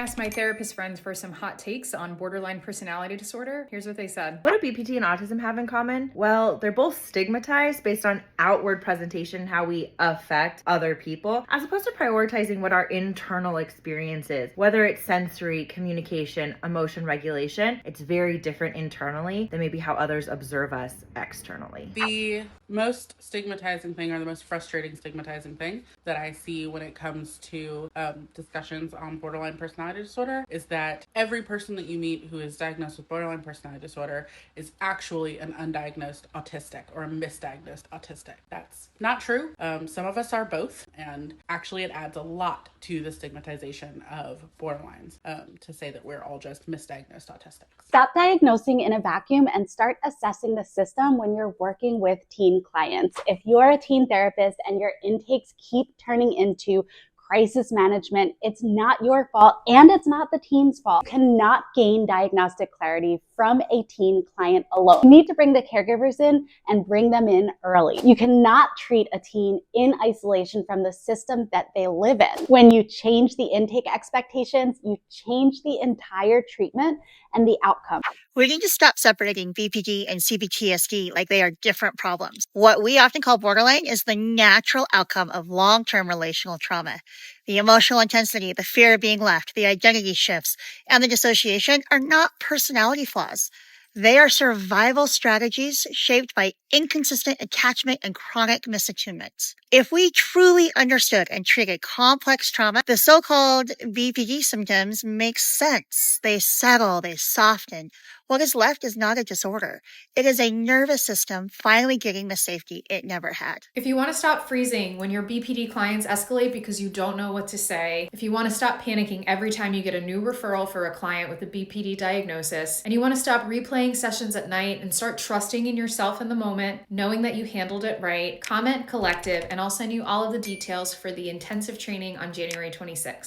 asked my therapist friends for some hot takes on borderline personality disorder. Here's what they said. What do BPD and autism have in common? Well, they're both stigmatized based on outward presentation, how we affect other people, as opposed to prioritizing what our internal experience is. Whether it's sensory, communication, emotion regulation, it's very different internally than maybe how others observe us externally. The most stigmatizing thing, or the most frustrating stigmatizing thing that I see when it comes to discussions on borderline personality disorder is that every person that you meet who is diagnosed with borderline personality disorder is actually an undiagnosed autistic or a misdiagnosed autistic. That's not true. Some of us are both, and actually it adds a lot to the stigmatization of borderlines to say that we're all just misdiagnosed autistics. Stop diagnosing in a vacuum and start assessing the system when you're working with teen clients. If you're a teen therapist and your intakes keep turning into crisis management, it's not your fault and it's not the teen's fault. You cannot gain diagnostic clarity from a teen client alone. You need to bring the caregivers in and bring them in early. You cannot treat a teen in isolation from the system that they live in. When you change the intake expectations, you change the entire treatment and the outcome. We need to stop separating BPD and CPTSD like they are different problems. What we often call borderline is the natural outcome of long-term relational trauma. The emotional intensity, the fear of being left, the identity shifts, and the dissociation are not personality flaws. They are survival strategies shaped by inconsistent attachment and chronic misattunement. If we truly understood and treated complex trauma, the so-called BPD symptoms make sense. They settle, they soften. What is left is not a disorder. It is a nervous system finally getting the safety it never had. If you want to stop freezing when your BPD clients escalate because you don't know what to say, if you want to stop panicking every time you get a new referral for a client with a BPD diagnosis, and you want to stop replaying sessions at night and start trusting in yourself in the moment, knowing that you handled it right, comment Collective and I'll send you all of the details for the intensive training on January 26th.